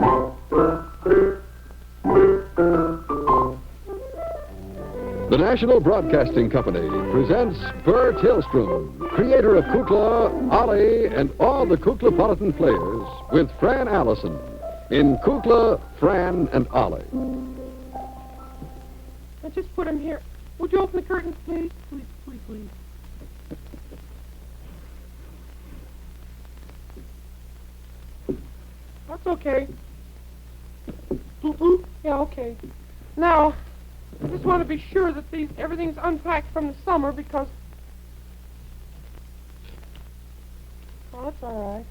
The National Broadcasting Company presents Bert Hillstrom, creator of Kukla, Ollie, and all the Kuklapolitan players, with Fran Allison in Kukla, Fran and Ollie. I just put him here. Would you open the curtains, please? Please, please, please. That's okay. Yeah, okay. Now, I just want to be sure that everything's unpacked from the summer because... Oh, that's all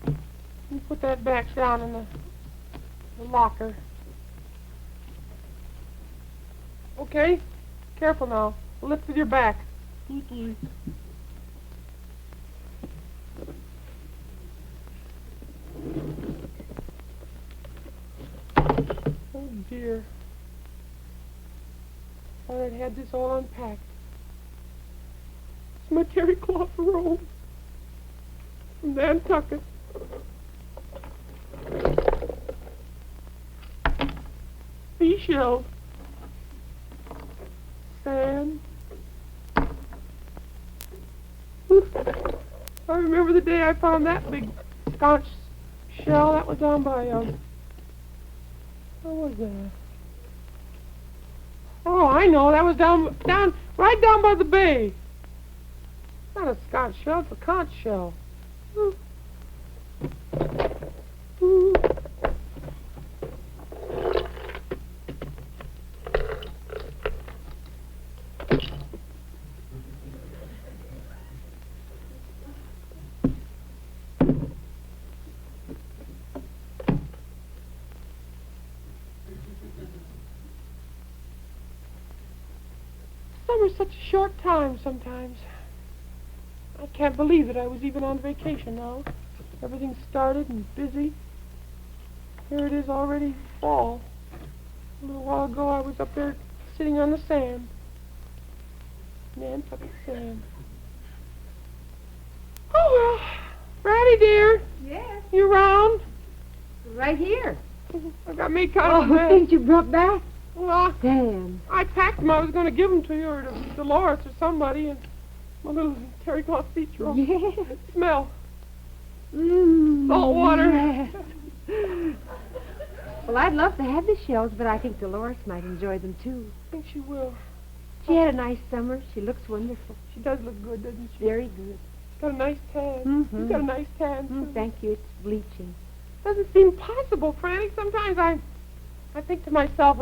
right. You put that back down in the locker. Okay? Careful now. Lift with your back. Oh, dear. I thought I'd had this all unpacked. It's my terry cloth robe from Nantucket. Seashells. Sand. I remember the day I found that big conch shell. That was down by, what was that? Oh, I know. That was right down by the bay. It's not a Scotch shell. It's a conch shell. Ooh. Ooh. Summer's such a short time sometimes. I can't believe that I was even on vacation now. Everything started and busy. Here it is already fall. A little while ago I was up there sitting on the sand. Nantucket sand. Oh, well. Ratty, dear. Yes. You around? Right here. I got me kind of Oh, things you brought back? Well, Sam. I packed them. I was going to give them to you or to Dolores or somebody. And my little terry cloth beach robe. Yes. Smell. Salt water. Yes. Well, I'd love to have the shells, but I think Dolores might enjoy them, too. I think she will. She had a nice summer. She looks wonderful. She does look good, doesn't she? Very good. She's got a nice tan. Mm-hmm. She's got a nice tan, too. Thank you. It's bleaching. Doesn't seem possible, Franny. Sometimes I think to myself,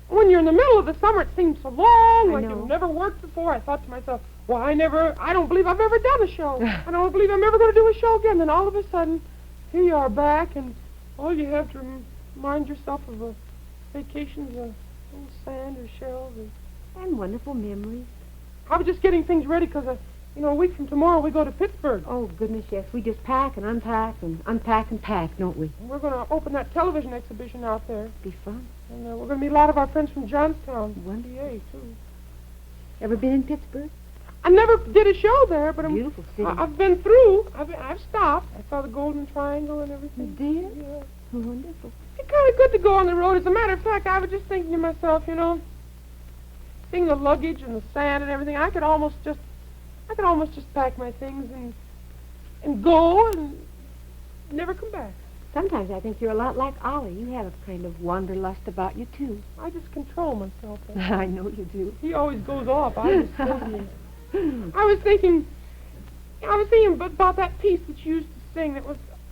when you're in the middle of the summer, it seems so long, like you've never worked before. I thought to myself, well, I don't believe I've ever done a show. I don't believe I'm ever going to do a show again. Then all of a sudden, here you are back, and all you have to remind yourself of a vacation is a little sand or shells. And wonderful memories. I was just getting things ready because, a week from tomorrow we go to Pittsburgh. Oh, goodness, yes. We just pack and unpack and unpack and pack, don't we? And we're going to open that television exhibition out there. Be fun. And we're going to meet a lot of our friends from Johnstown. Wonderful. PA, too. Ever been in Pittsburgh? I never did a show there, but Beautiful city. I've been through. I've stopped. I saw the Golden Triangle and everything. You did? Yeah. Oh, wonderful. It's kind of good to go on the road. As a matter of fact, I was just thinking to myself, seeing the luggage and the sand and everything, I could almost just pack my things and go and never come back. Sometimes I think you're a lot like Ollie. You have a kind of wanderlust about you, too. I just control myself. I know you do. He always goes off. I just I was thinking about that piece that you used to sing.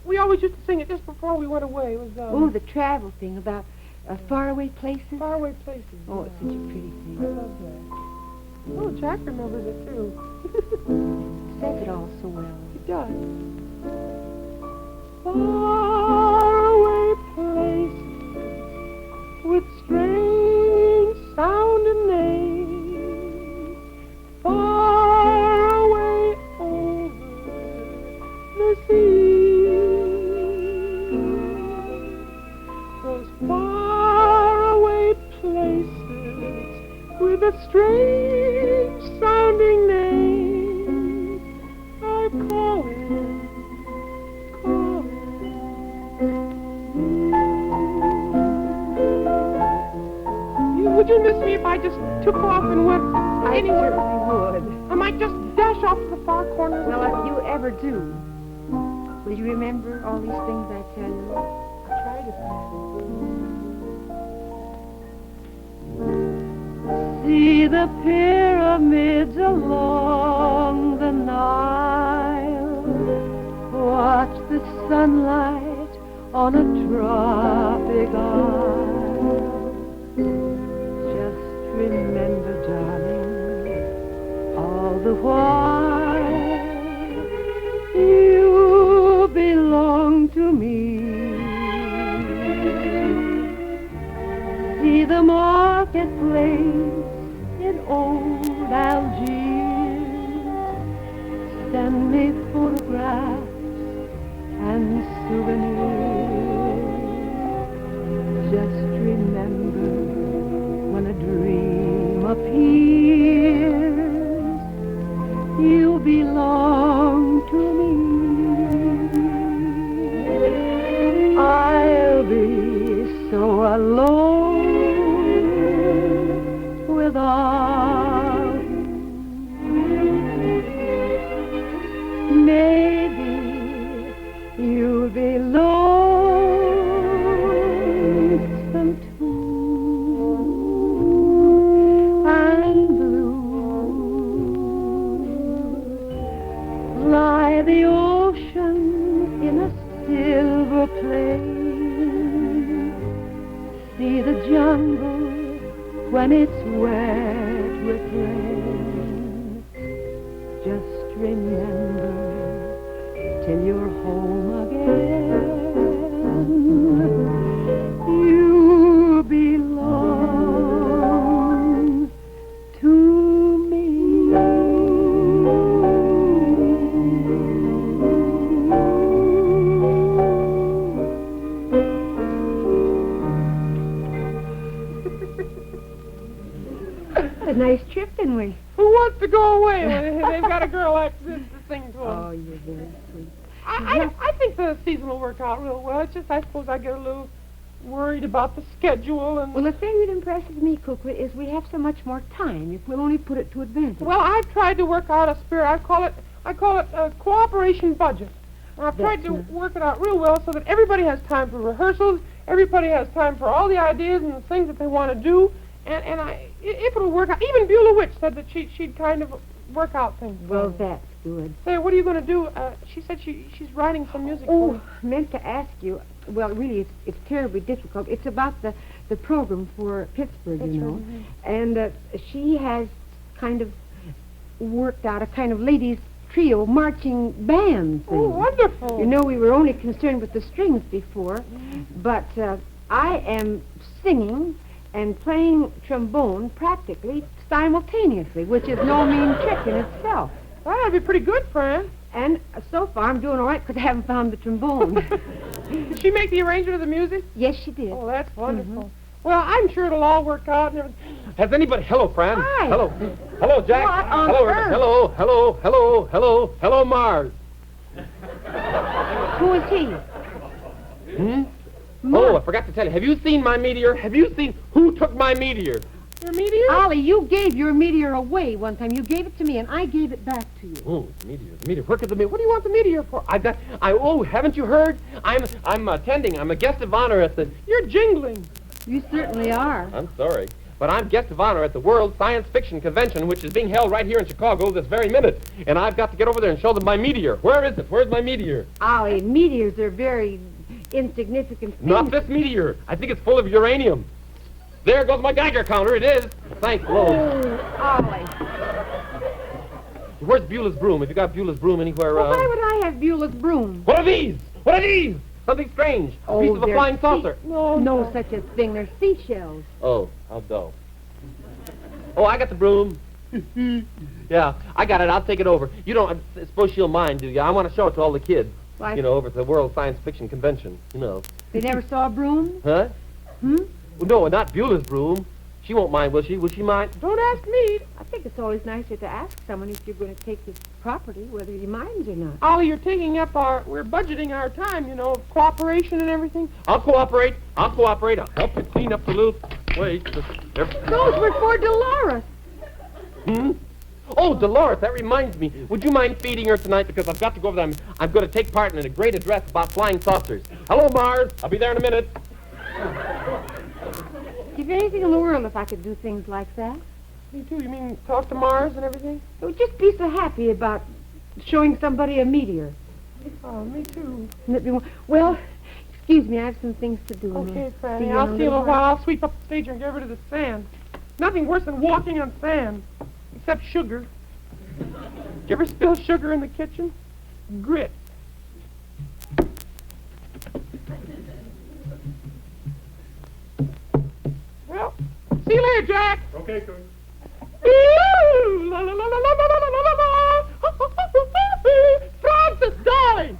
We always used to sing it just before we went away. It was the travel thing about faraway places. Faraway places. Oh, it's such a pretty I thing. love that. Oh, Jack remembers it too. Says it all so well. He does. Faraway places with strange sounding names, far away over the sea. Those faraway places with a strange sounding name, I call it you miss me if I just took off and went anywhere? I certainly would. I might just dash off to the far corner. Well, if you ever do, will you remember all these things I tell you? I'll try to. See the pyramids along the Nile. Watch the sunlight on a tropic isle. Just remember, darling, all the while you belong to me. See the marketplace in old Algiers. Send me photographs and souvenirs. Just remember, when a dream appears, you belong to me. I'll be so alone without you. Maybe you'll be lonesome too, and blue. Fly the ocean in a silver plane. See the jungle when it's wet with rain. Just remember, till you're home again, you belong to me. A nice trip, didn't we? Who wants to go away when they've got a girl like this to sing to them? Oh, you're very sweet. I think the season will work out real well. It's just I suppose I get a little worried about the schedule and. Well, the thing that impresses me, Kukla, is we have so much more time if we'll only put it to advantage. Well, I've tried to work out a spirit. I call it a cooperation budget. And I've tried to work it out real well so that everybody has time for rehearsals. Everybody has time for all the ideas and the things that they want to do. And if it'll work out, even Beulah Witch said that she'd kind of work out things. Well, that's good. Say, what are you going to do? She said she's writing some music. Oh, meant to ask you. Well, really, it's terribly difficult. It's about the program for Pittsburgh, you know. Mm-hmm. And she has kind of worked out a kind of ladies' trio marching band thing. Oh, wonderful. You know, we were only concerned with the strings before, but I am singing and playing trombone practically simultaneously, which is no mean trick in itself. Well, that'd be pretty good, Fran. And so far, I'm doing all right because I haven't found the trombone. Did she make the arrangement of the music? Yes, she did. Oh, that's wonderful. Well, I'm sure it'll all work out and everything. Has anybody... Hello, Fran. Hi. Hello. Hello, Jack. What on hello, earth? Hello, Mars. Who is he? Oh, I forgot to tell you. Have you seen my meteor? Have you seen who took my meteor? Your meteor? Ollie, you gave your meteor away one time. You gave it to me, and I gave it back to you. Oh, the meteor. Where could the meteor? What do you want the meteor for? Haven't you heard? I'm attending. I'm a guest of honor at the... You're jingling. You certainly are. I'm sorry, but I'm guest of honor at the World Science Fiction Convention, which is being held right here in Chicago this very minute. And I've got to get over there and show them my meteor. Where is it? Where's my meteor? Ollie, meteors are very insignificant things. Not this meteor. I think it's full of uranium. There goes my Geiger counter. It is. Thanks, Lo. Oh, Ollie. Where's Beulah's broom? Have you got Beulah's broom anywhere Well, around? why would I have Beulah's broom? What are these? What are these? Something strange. A piece of a they're flying saucer. No such a thing. They're seashells. Oh, how dull. Oh, I got the broom. Yeah, I got it. I'll take it over. You don't suppose she'll mind, do you? I want to show it to all the kids. Why? You know, over at the World Science Fiction Convention. You know. They never saw a broom? Huh? Hmm? Well, no, not Beulah's broom. She won't mind, will she? Will she mind? Don't ask me. I think it's always nicer to ask someone if you're going to take this property, whether he minds or not. Ollie, you're taking up we're budgeting our time, of cooperation and everything. I'll cooperate. I'll help you clean up the little place. Those were for Dolores. Oh, Dolores, that reminds me. Would you mind feeding her tonight? Because I've got to go over there. I'm going to take part in a great address about flying saucers. Hello, Mars. I'll be there in a minute. Give you anything in the world if I could do things like that. Me too. You mean talk to Mars and everything? I would just be so happy about showing somebody a meteor. Oh, me too. Well, excuse me, I have some things to do. Okay, Franny, I'll see you in a while. I'll sweep up the stage and get rid of the sand. Nothing worse than walking on sand, except sugar. You ever spill sugar in the kitchen? Grit. Well, see you later, Jack. Okay, Cook. Ooh, la, la, la, la, la, la, la, la, la. Francis, darling.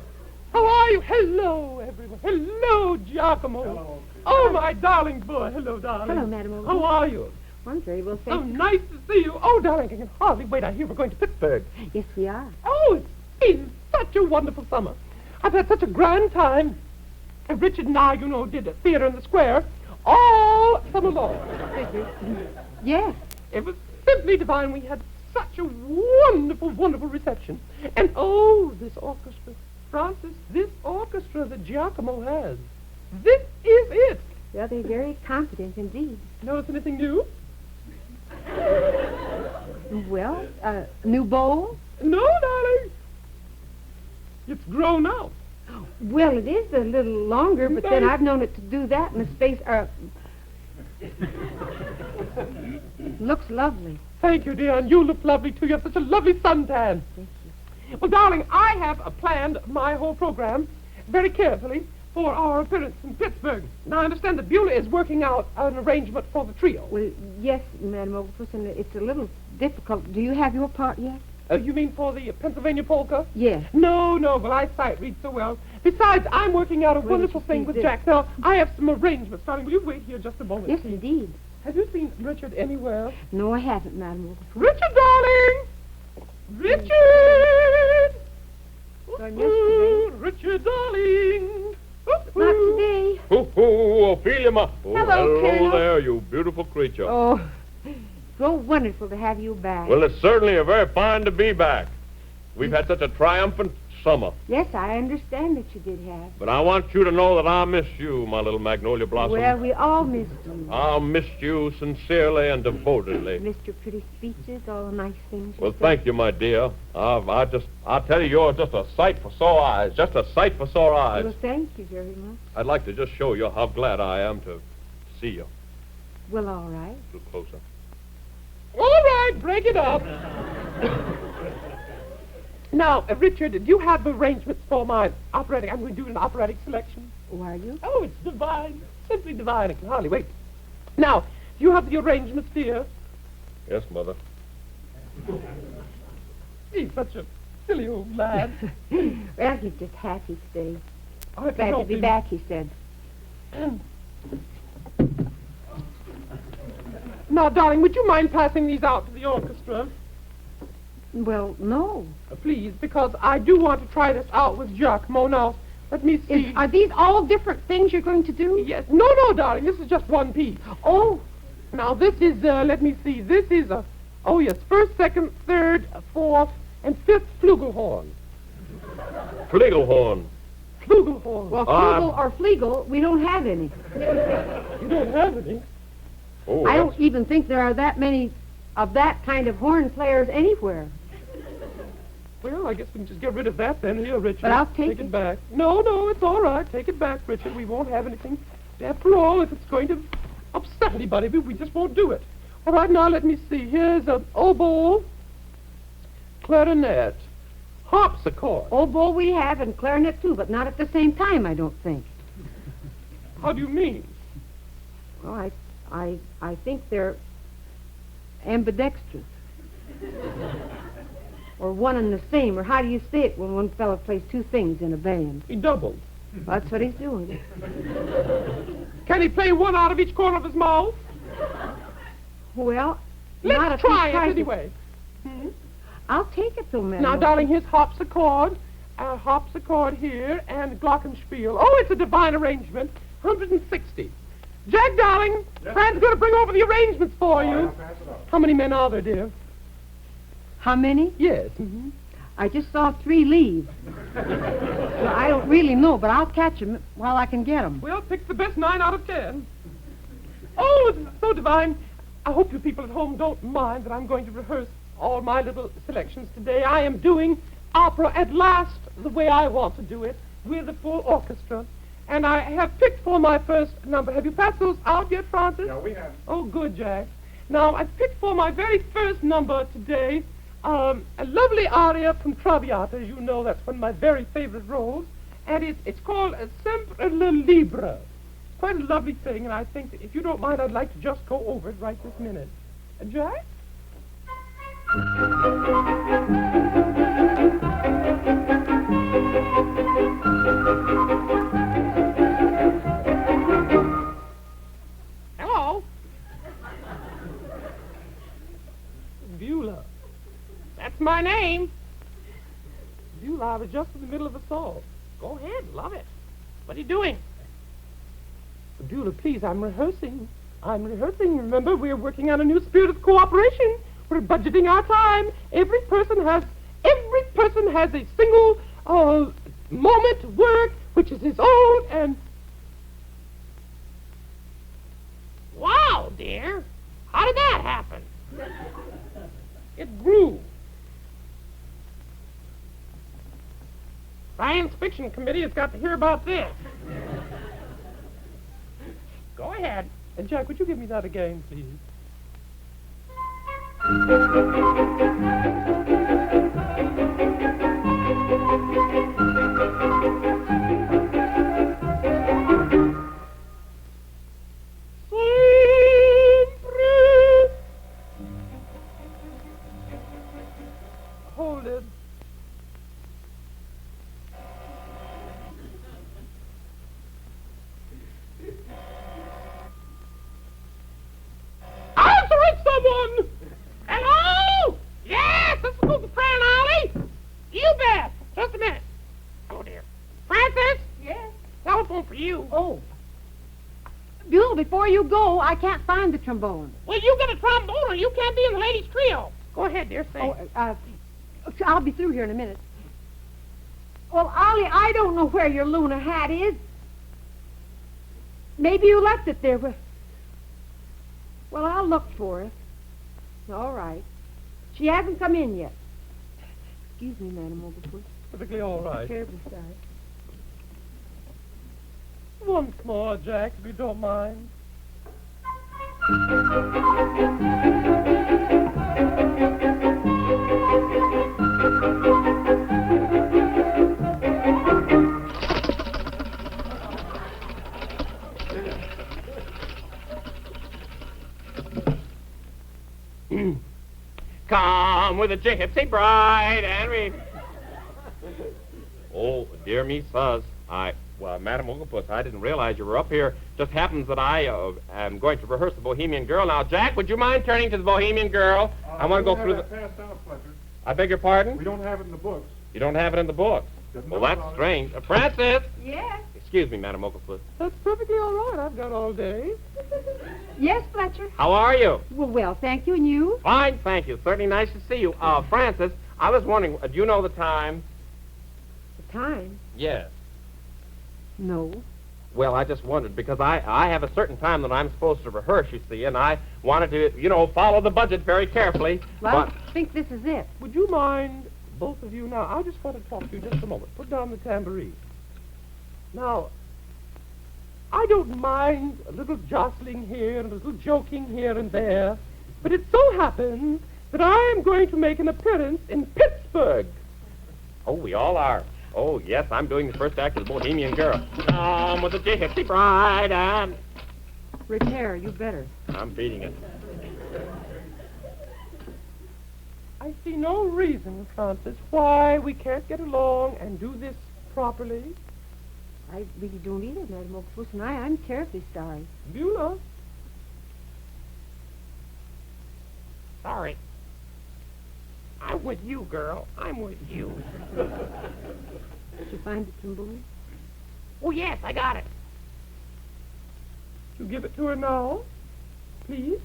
How are you? Hello, everyone. Hello, Giacomo. Hello. Oh, my darling boy. Hello, darling. Hello, Madam. How are you? I'm very well, So thank you. nice to see you. Oh, darling, I can hardly wait. I hear we're going to Pittsburgh. Yes, we are. Oh, it's been such a wonderful summer. I've had such a grand time. And Richard and I, did a theater in the square all summer long. Yes. It was simply divine. We had such a wonderful, wonderful reception. And oh, this orchestra. Francis, this orchestra that Giacomo has. This is it. Well, they're very competent indeed. Notice anything new? Well, new bowl? No, darling. It's grown out. Well, it is a little longer, but then I've known it to do that in a space. Looks lovely. Thank you, dear, and you look lovely, too. You have such a lovely suntan. Thank you. Well, darling, I have planned my whole program very carefully for our appearance in Pittsburgh. Now, I understand that Beulah is working out an arrangement for the trio. Well, yes, Madam Overperson, it's a little difficult. Do you have your part yet? You mean for the Pennsylvania polka? Yes. No, well, I sight read so well. Besides, I'm working out a wonderful you thing see with this? Jack. Now, I have some arrangements. Darling, will you wait here just a moment? Yes, indeed. Have you seen Richard anywhere? No, I haven't, Madam Overperson. Richard, darling! Richard! Saw him yesterday. Richard, darling! Not today. Ophelia, ma. Hello, Colonel. There, you beautiful creature. Oh, so wonderful to have you back. Well, it's certainly very fine to be back. We've had such a triumphant summer. Yes, I understand that you did have. But I want you to know that I miss you, my little magnolia blossom. Well, we all missed you. I'll miss you sincerely and devotedly. Missed your pretty speeches, all the nice things you Well, said. thank you, my dear. I tell you, you're just a sight for sore eyes. Just a sight for sore eyes. Well, thank you very much. I'd like to just show you how glad I am to see you. Well, all right. A little closer. All right, break it up. Now, Richard, do you have arrangements for my operatic? I'm going to do an operatic selection. Oh, are you? Oh, it's divine. Simply divine. I can hardly wait. Now, do you have the arrangements, dear? Yes, Mother. He's such a silly old lad. Well, he's just happy today. I can Glad to help be him. back, he said. Now, darling, would you mind passing these out to the orchestra? Well, no. Please, because I do want to try this out with Giacomo. Now, let me see. Are these all different things you're going to do? Yes. No, darling. This is just one piece. Oh, now this is, let me see. This is oh, yes, first, second, third, fourth, and fifth flugelhorn. Flugelhorn. Flugelhorn. Well, Flugel or Flegel, we don't have any. You don't have any? Oh, I don't even think there are that many of that kind of horn players anywhere. Well, I guess we can just get rid of that then. Here, Richard. But I'll take it it. back. No, it's all right. Take it back, Richard. We won't have anything. After all, if it's going to upset anybody, we just won't do it. All right, now let me see. Here's an oboe, clarinet, harpsichord. Oboe we have and clarinet too, but not at the same time, I don't think. How do you mean? Well, I think they're ambidextrous. Or one and the same, or how do you say it when one fellow plays two things in a band? He doubled. That's what he's doing. Can he play one out of each corner of his mouth? Well, not Let's if try he it tries to- anyway. I'll take it, though, Madam. Now, darling, here's harpsichord here, and glockenspiel. Oh, it's a divine arrangement. 160. Jack, darling, Fran's going to bring over the arrangements for you. How many men are there, dear? How many? Yes. I just saw 3 leave. Well, I don't really know, but I'll catch 'em while I can get 'em. Well, pick the best 9 out of 10. Oh, it's so divine. I hope you people at home don't mind that I'm going to rehearse all my little selections today. I am doing opera at last the way I want to do it, with a full orchestra. And I have picked for my first number. Have you passed those out yet, Francis? Yeah, we have. Oh, good, Jack. Now, I picked for my very first number today a lovely aria from Traviata. As you know, that's one of my very favorite roles. And it's called Sempre Libera. Quite a lovely thing, and I think that if you don't mind, I'd like to just go over it right this minute. Jack? Hello? Beulah. That's my name. Beulah, I was just in the middle of a song. Go ahead, love it. What are you doing? Beulah, please, I'm rehearsing. Remember, we're working on a new spirit of cooperation. We're budgeting our time. Every person has a single moment to work, which is his own, and... Wow, dear. How did that happen? It grew. Science Fiction Committee has got to hear about this. Go ahead. And Jack, would you give me that again, please? Hold it. Someone! Hello? Yes, this is Fran and Ollie. You bet. Just a minute. Oh, dear. Francis? Yes? Telephone for you. Oh. Beulah, before you go, I can't find the trombone. Well, you get a trombone or you can't be in the ladies' trio. Go ahead, dear, sing. Oh, I'll be through here in a minute. Well, Ollie, I don't know where your Luna hat is. Maybe you left it there. Well, I'll look for it. All right. She hasn't come in yet. Excuse me, Madam Oglefoot. Perfectly all right. Terribly sorry. Once more, Jack, if you don't mind. Come with a gypsy bride and we... Oh, dear me, Suz. Madam Oglepuss, I didn't realize you were up here. Just happens that I am going to rehearse the Bohemian Girl. Now, Jack, would you mind turning to the Bohemian Girl? I want to go through the... Passed out, Fletcher. I beg your pardon? We don't have it in the books. You don't have it in the books? Well, that's strange. Francis! Yes? Excuse me, Madam Oglepuss. That's perfectly all right. I've got all day. Yes, Fletcher? How are you? Well, thank you. And you? Fine, thank you. Certainly nice to see you. Francis, I was wondering, do you know the time? The time? Yes. No. Well, I just wondered, because I have a certain time that I'm supposed to rehearse, you see, and I wanted to, follow the budget very carefully. Well, but... I think this is it. Would you mind, both of you, now, I just want to talk to you just a moment. Put down the tambourine. Now, I don't mind a little jostling here and a little joking here and there, but it so happens that I am going to make an appearance in Pittsburgh. Oh, we all are. Oh, yes, I'm doing the first act of the Bohemian Girl. Come with the gypsy bride and... Repair, you better. I'm beating it. I see no reason, Francis, why we can't get along and do this properly. I really don't either, Madam Oglefoot, and I'm terribly sorry. Beulah. sorry. I'm with you, girl. I'm with you. Did you find the trombone? Oh, yes, I got it. You give it to her now, please.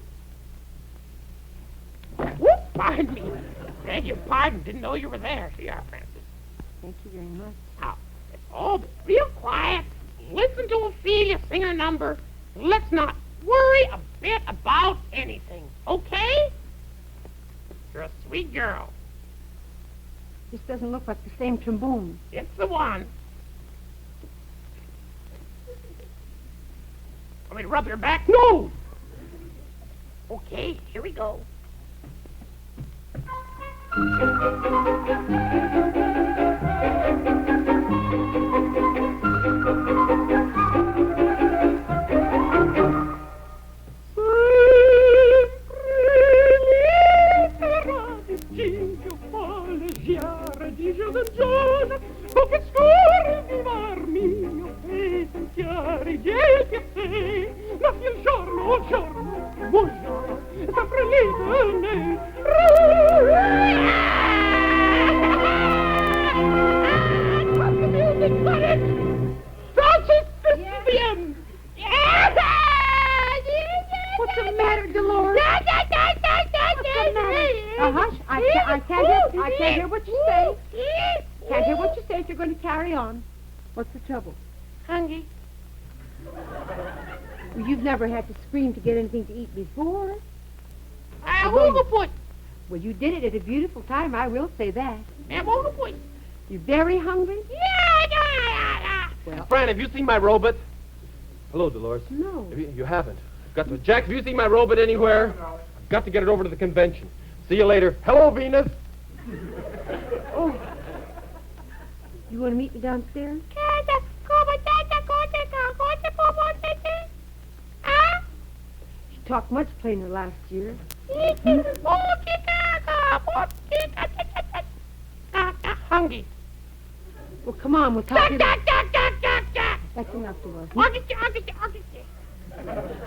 Whoop, pardon me. Beg your pardon. Didn't know you were there. Here you are, Francis. Thank you very much. Now, it's all real quiet. Listen to Ophelia sing her number. Let's not worry a bit about anything, okay? You're a sweet girl. This doesn't look like the same trombone. It's the one. Want me to rub your back? No! Okay, here we go. What's the matter, Dolores? Hush. I can't hear what you say. Can't hear what you say if you're going to carry on. What's the trouble? Hungry. Well, you've never had to scream to get anything to eat before. Put. Well, you did it at a beautiful time, I will say that. Put. You're very hungry? Yeah. Well, Fran, have you seen my robot? Hello, Dolores. no. You haven't. Got to. Jack, have you seen my robot anywhere? I've got to get it over to the convention. See you later. Hello, Venus. Oh. You want to meet me downstairs? She talked much plainer last year. Hungry. Well, come on, we'll talk later. That's enough, Dolores.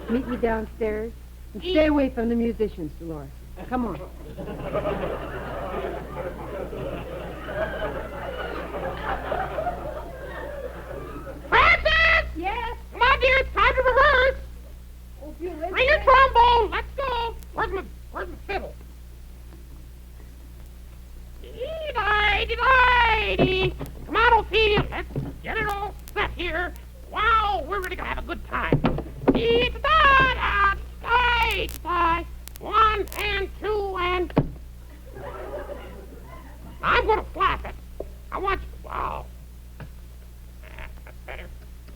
Meet me downstairs. And stay away from the musicians, Dolores. Come on. Francis! Yes? Come on, dear, it's time to rehearse. Oh, if you listen. Bring your trombone. Let's go. Where's my fiddle? Dee-di-di-di-di. Come on, Ophelia. Let's get it all set here. Wow, we're really going to have a good time. Dee-da-da-da-di-di. 1 and 2 and... I'm going to slap it. I want you... Wow. That's better.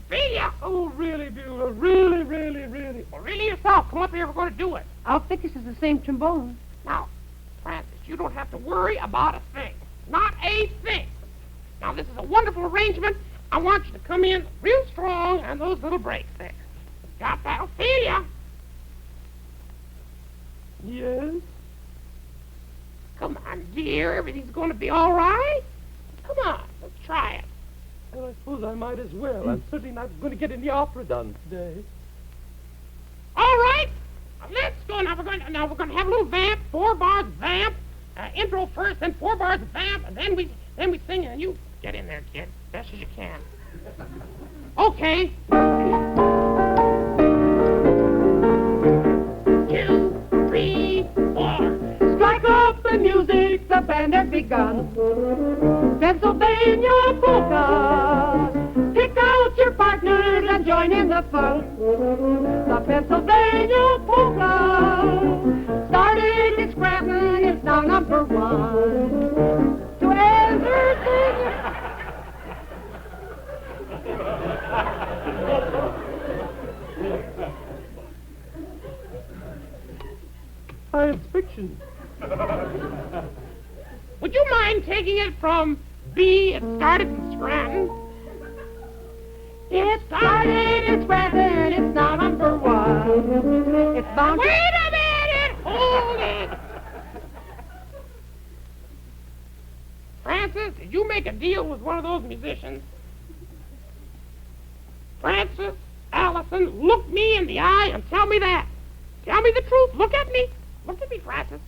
Ophelia! Oh, really, Beulah. Really, really, really. Well, really yourself. Come up here. We're going to do it. I'll think this is the same trombone. Now, Francis, you don't have to worry about a thing. Not a thing. Now, this is a wonderful arrangement. I want you to come in real strong on those little breaks there. Got that, Ophelia? Yes? Come on, dear. Everything's going to be all right. Come on, let's try it. Well, I suppose I might as well. I'm certainly not going to get any opera done today. All right. Now, let's go. Now we're going to have a little vamp, 4 bars vamp, intro first, then 4 bars vamp, and then we sing, and you get in there, kid, best as you can. Okay. 2, 3, 4. Strike up the music, the band has begun. Pennsylvania polka. Pick out your partners and join in the fun. The Pennsylvania polka. Started in Scranton, it's now #1. To everything. Science fiction. Would you mind taking it from B? It started in Scranton. It started in Scranton, it's now #1. It's bound to... Wait a minute! Hold it! Francis, did you make a deal with one of those musicians? Francis, Allison, look me in the eye and tell me that. Tell me the truth. Look at me. Look at me, Francis.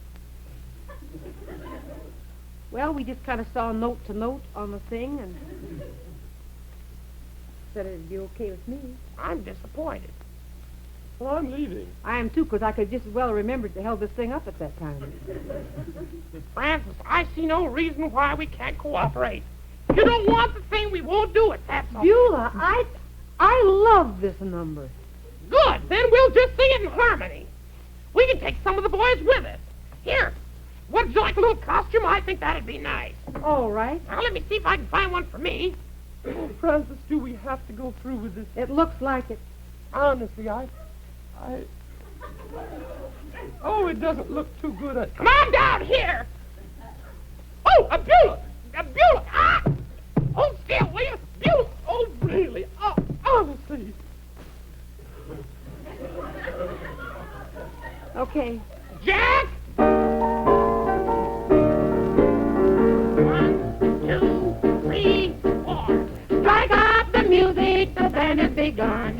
Well, we just kind of saw note to note on the thing and said it'd be okay with me. I'm disappointed. Well, I'm leaving. I am, too, because I could just as well remember to held this thing up at that time. Francis, I see no reason why we can't cooperate. You don't want the thing, we won't do it, that's all. Beulah, I love this number. Good, then we'll just sing it in harmony. We can take some of the boys with us. Here, would you like a little costume? I think that'd be nice. All right. Now, let me see if I can find one for me. Oh, Francis, do we have to go through with this? It looks like it. Honestly, Oh, it doesn't look too good. Come on down here. Oh, a Beulah. A Beulah. Ah! Hold still, will you? Beulah. Oh, really? Oh, honestly. Okay. Jack! 1, 2, 3, 4. Strike up the music, the band has begun.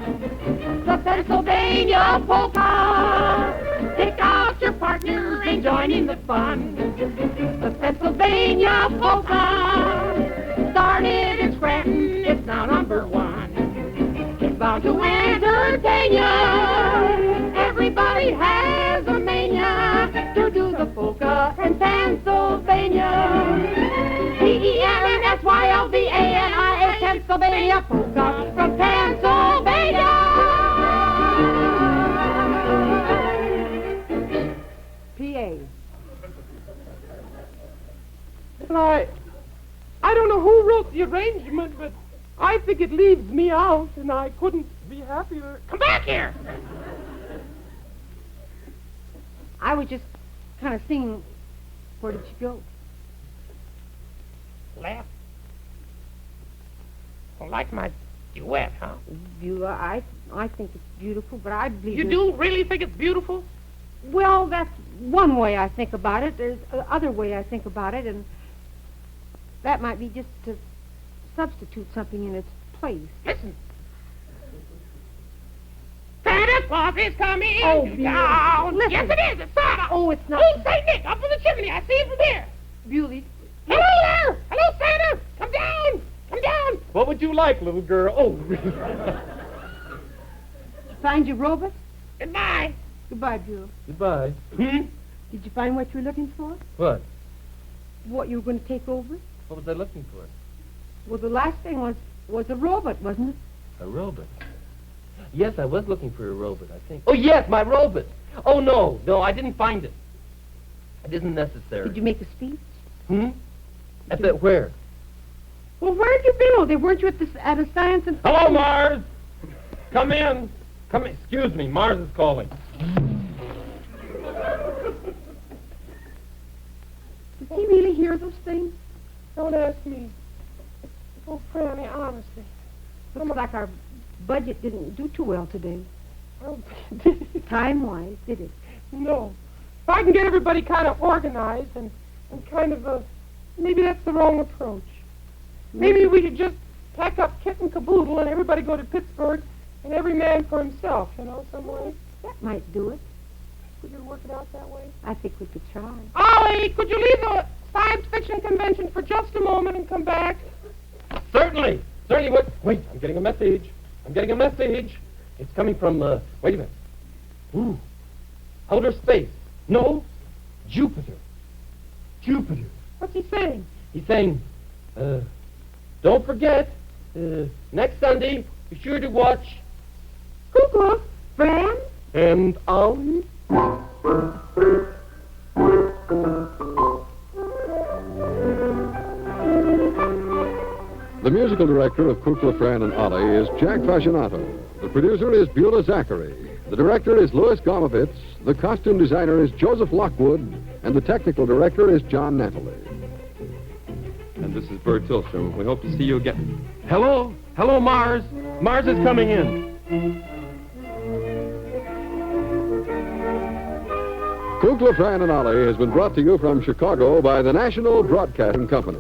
The Pennsylvania polka. Pick out your partner and join in the fun. The Pennsylvania polka. Started in Scranton, it's now #1. It's bound to entertain ya. Everybody has a mania to do the polka in Pennsylvania. Pennsylvania, Pennsylvania polka from Pennsylvania. P.A. Well, I don't know who wrote the arrangement, but I think it leaves me out, and I couldn't be happier. Come back here. I was just kind of singing. Where did you go? Left. Well, like my duet, huh? Beulah, I think it's beautiful, but I believe You do really think it's beautiful? Well, that's one way I think about it. There's another way I think about it, and that might be just to substitute something in its place. Listen. Santa Claus is coming Oh, down. Listen. Yes, it is. It's Santa. Oh, it's not. Oh, St. Nick, up in the chimney. I see it from here. Beulah. Hello there. Hello, Santa. Come down. Come down. What would you like, little girl? Oh, really? Find your robot? Goodbye. Goodbye, Beulah. Goodbye. Did you find what you were looking for? What? What you were going to take over? What was I looking for? Well, the last thing was a robot, wasn't it? A robot. Yes, I was looking for a robot, I think. Oh, yes, my robot. Oh, no, I didn't find it. It isn't necessary. Did you make a speech? At that where? Well, where had you been? Oh, weren't you at a science and... Hello, Mars. Come in. Come in. Excuse me, Mars is calling. Did he really hear those things? Don't ask me. Oh, Franny, honestly. Looks like our budget didn't do too well today. Oh, Time-wise, did it? no. If I can get everybody kind of organized and kind of, maybe that's the wrong approach. Maybe we should just pack up kit and caboodle and everybody go to Pittsburgh and every man for himself, some way. That might do it. We could work it out that way. I think we could try. Ollie, could you leave the science fiction convention for just a moment and come back? Certainly. Wait, I'm getting a message. It's coming from, wait a minute. Ooh. Outer space. No, Jupiter. What's he saying? He's saying, don't forget, next Sunday, be sure to watch Kukla, Fran? and Ollie. The musical director of Kukla, Fran and Ollie is Jack Fascinato. The producer is Beulah Zachary. The director is Louis Gomovitz. The costume designer is Joseph Lockwood. And the technical director is John Nathalie. And this is Bert Tillstrom. We hope to see you again. Hello, Mars. Mars is coming in. Kukla, Fran and Ollie has been brought to you from Chicago by the National Broadcasting Company.